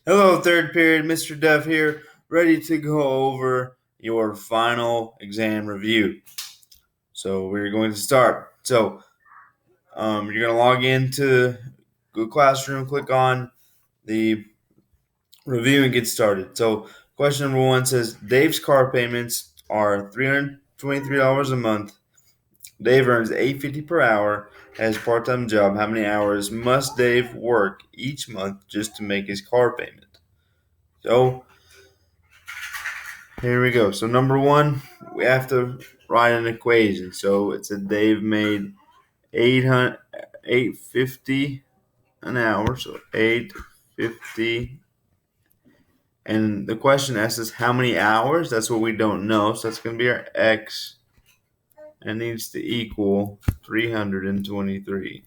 Hello, third period. Mr. Duff here, ready to go over your final exam review. So we're going to start. You're going to log into Google Classroom, click on the review, and get started. So question number one says Dave's car payments are $323 a month. Dave earns $8.50 per hour, has a part-time job. How many hours must Dave work each month just to make his car payment? So here we go. So number one, we have to write an equation. So it said Dave made 850 an hour. So 850. And the question asks us how many hours. That's what we don't know. So that's going to be our x. And it needs to equal 323.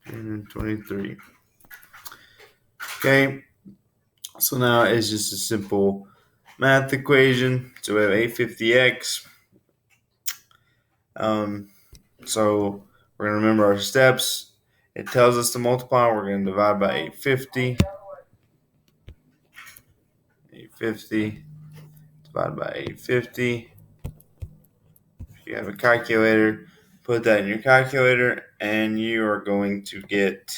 323. Okay. So now it's just a simple math equation. So we have 850x. So we're going to remember our steps. It tells us to multiply. We're going to divide by 850. 850 divided by 850. If you have a calculator, put that in your calculator, and you are going to get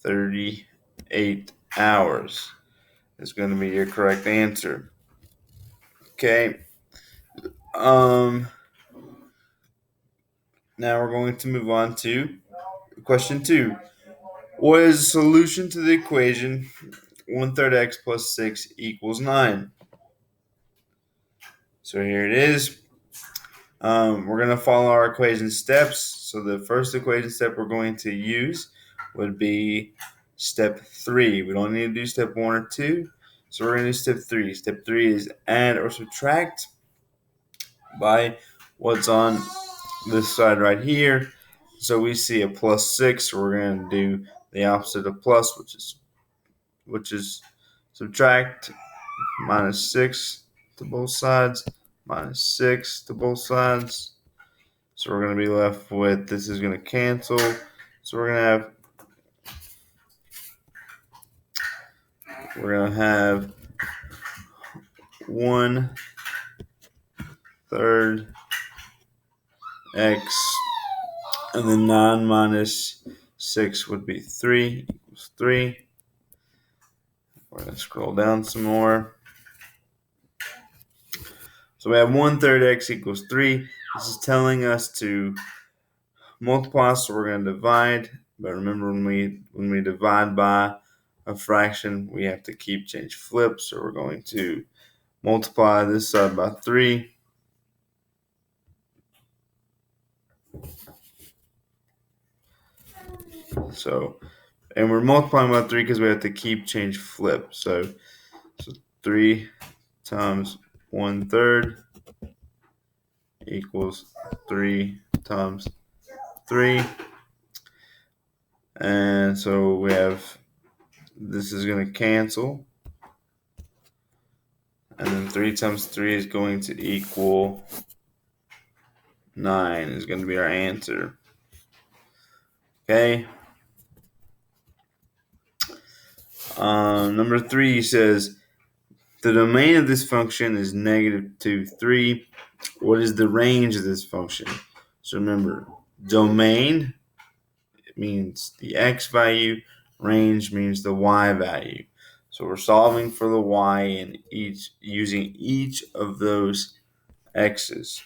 38 hours. Is going to be your correct answer. Okay. Now we're going to move on to question 2. What is the solution to the equation 1/3 x plus 6 equals 9? So here it is. We're going to follow our equation steps. So the first equation step we're going to use would be step 3. We don't need to do step 1 or 2. So we're going to do step 3. Step 3 is add or subtract by what's on this side right here. So we see a plus 6. So we're going to do the opposite of plus, which is subtract minus 6 to both sides, minus 6 to both sides. So we're going to be left with, this is going to cancel. So we're going to have 1/3 x, and then 9 minus 6 would be 3 equals 3. We're going to scroll down some more. So we have 1/3 x equals 3. This is telling us to multiply, so we're going to divide. But remember, when we divide by a fraction, we have to keep change flip. So we're going to multiply this side by 3. And we're multiplying by 3 because we have to keep change flip. So 3 times 1/3 equals 3 times 3. And so we have, this is going to cancel. And then 3 times 3 is going to equal 9 is going to be our answer. Okay. Number 3 says the domain of this function is -2, 3. What is the range of this function? So remember, domain means the x value, range means the y value. So we're solving for the y in using each of those x's.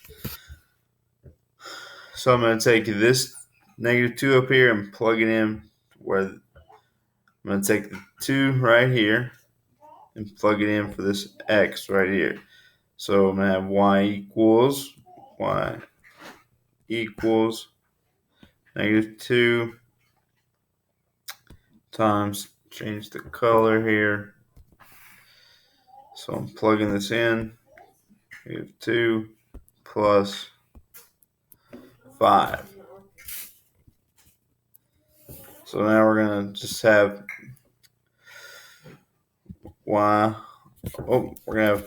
So I'm going to take this -2 up here and plug it in where I'm going to take the 2 right here and plug it in for this x right here. So I'm going to have y equals -2 times, change the color here. So I'm plugging this in. We have 2 plus 5. So now we're going to just have y. We're going to have,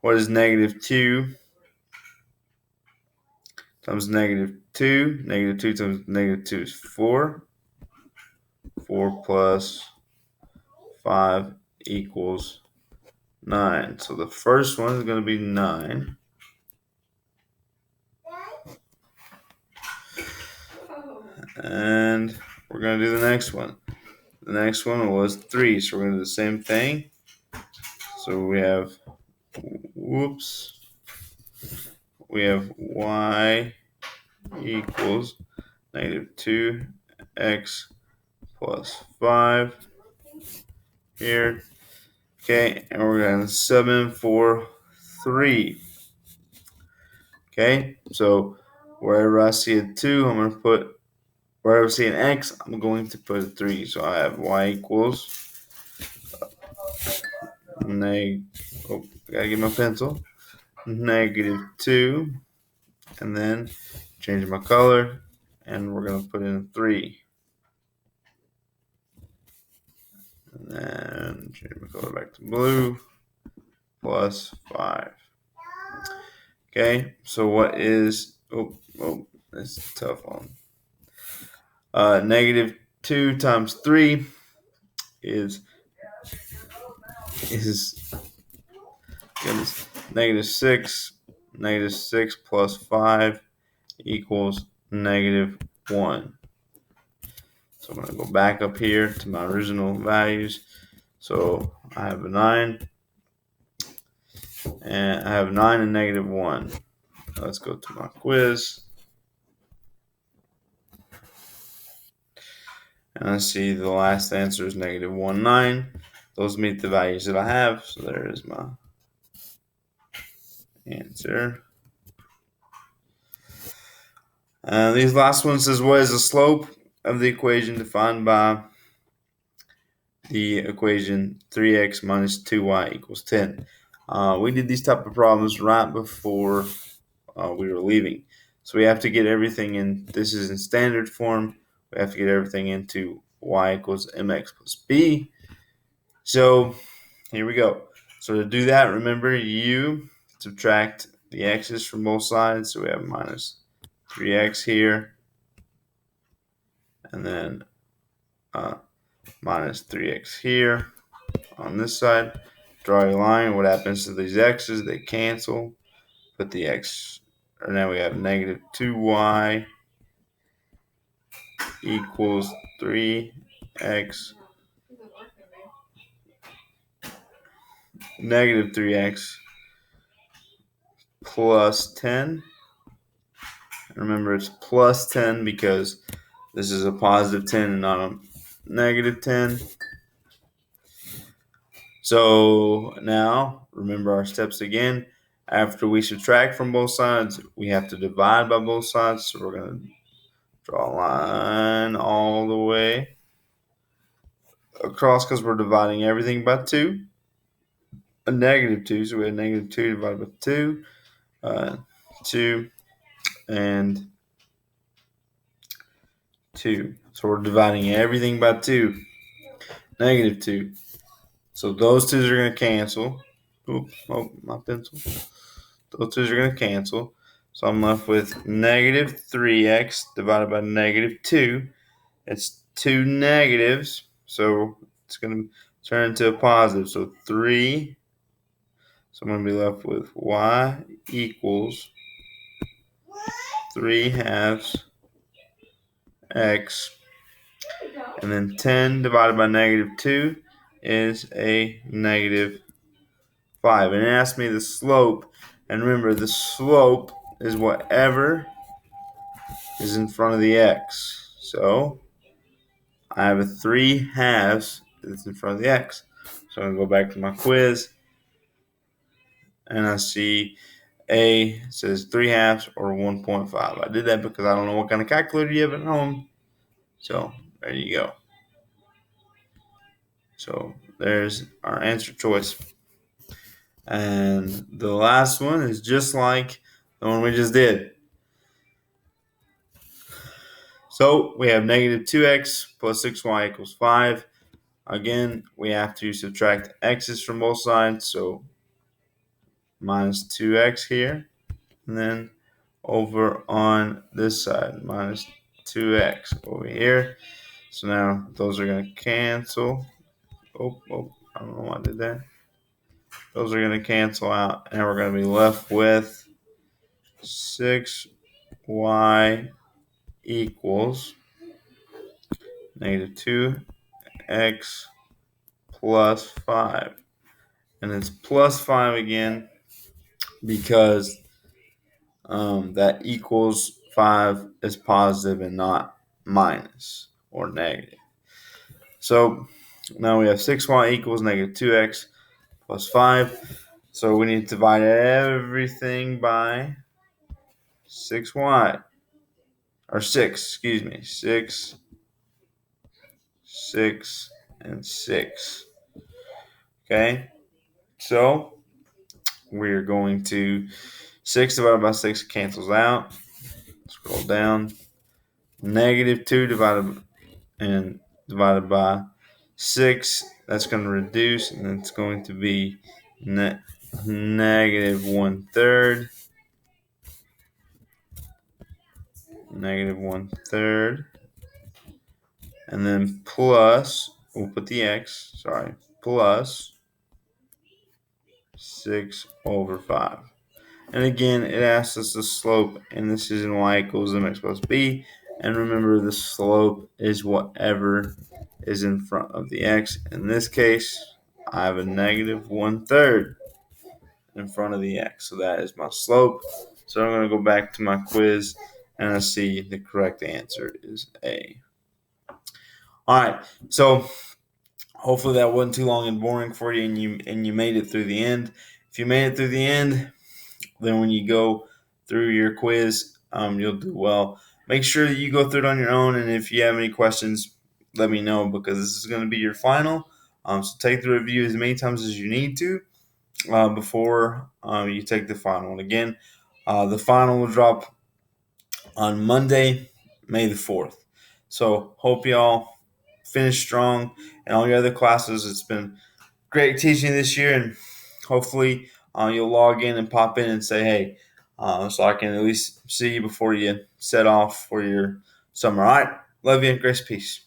what is -2 times -2? -2 times -2 is 4. 4 plus 5 equals 9. So the first one is going to be 9. And we're going to do the next one. The next one was 3. So we're going to do the same thing. So we have, we have y equals negative 2x plus 5 here. Okay, and we're going to sub in for 3. Okay, so wherever I see a 2, I'm going to put, wherever I see an x, I'm going to put a 3. So I have y equals I gotta get my pencil. Negative 2, and then change my color, and we're going to put in 3. And then change my color back to blue, plus 5. Okay, so what is, that's a tough one. Negative 2 times 3 is negative 6. Negative 6 plus 5 equals negative 1. So I'm going to go back up here to my original values. So I have a 9. And I have 9 and negative 1. Let's go to my quiz. And I see the last answer is negative 1, 9. Those meet the values that I have. So there is my answer. These last ones says, what is the slope of the equation defined by the equation 3x minus 2y equals 10? We did these type of problems right before we were leaving. So we have to get everything in, this is in standard form. We have to get everything into y equals mx plus b. So here we go. So to do that, remember you subtract the x's from both sides. So we have minus 3x here, and then minus 3x here on this side. Draw a line. What happens to these x's? They cancel. Put the x, or now we have negative 2y equals 3x negative 3x plus 10. Remember, it's plus 10 because this is a positive 10 and not a negative 10. So now, remember our steps again. After we subtract from both sides, we have to divide by both sides. So we're going to draw a line all the way across because we're dividing everything by 2. A negative 2, so we have negative 2 divided by 2. 2 and 2. So we're dividing everything by 2. Negative 2. So those 2's are going to cancel. My pencil. Those 2's are going to cancel. So I'm left with negative 3x divided by negative 2. It's 2 negatives. So it's going to turn into a positive. So 3. So I'm going to be left with y equals 3 halves x. And then 10 divided by negative 2 is a negative 5. And it asked me the slope. And remember, the slope is whatever is in front of the x. So I have a 3 halves that's in front of the x. So I'm going to go back to my quiz. And I see A says 3 halves or 1.5. I did that because I don't know what kind of calculator you have at home. So there you go. So there's our answer choice. And the last one is just like the one we just did. So we have negative 2x plus 6y equals 5. Again, we have to subtract x's from both sides. So minus 2x here. And then over on this side, minus 2x over here. So now those are going to cancel. Oh, I don't know why I did that. Those are going to cancel out, and we're going to be left with 6y equals negative 2x plus 5. And it's plus 5 again because that equals 5 is positive and not minus or negative. So now we have 6y equals negative 2x plus 5. So we need to divide everything by 6y. Or 6, excuse me. 6, 6, and 6. Okay? So we're going to 6 divided by 6 cancels out. Scroll down. Negative 2 divided by 6. That's going to reduce, and it's going to be negative 1/3. Negative 1/3. And then plus, we'll put the x, plus 6/5. And again, it asks us the slope, and this is in y equals mx plus b. And remember, the slope is whatever is in front of the x. In this case, I have a negative 1/3 in front of the x. So that is my slope. So I'm going to go back to my quiz, and I see the correct answer is A. All right, so hopefully that wasn't too long and boring for you, and you made it through the end. If you made it through the end, then when you go through your quiz, you'll do well. Make sure that you go through it on your own, and if you have any questions, let me know, because this is going to be your final. So take the review as many times as you need to before you take the final. And again, the final will drop on Monday, May the 4th. So hope y'all finish strong and all your other classes. It's been great teaching this year, and hopefully you'll log in and pop in and say, hey, so I can at least see you before you set off for your summer. All right. Love you. Grace, peace.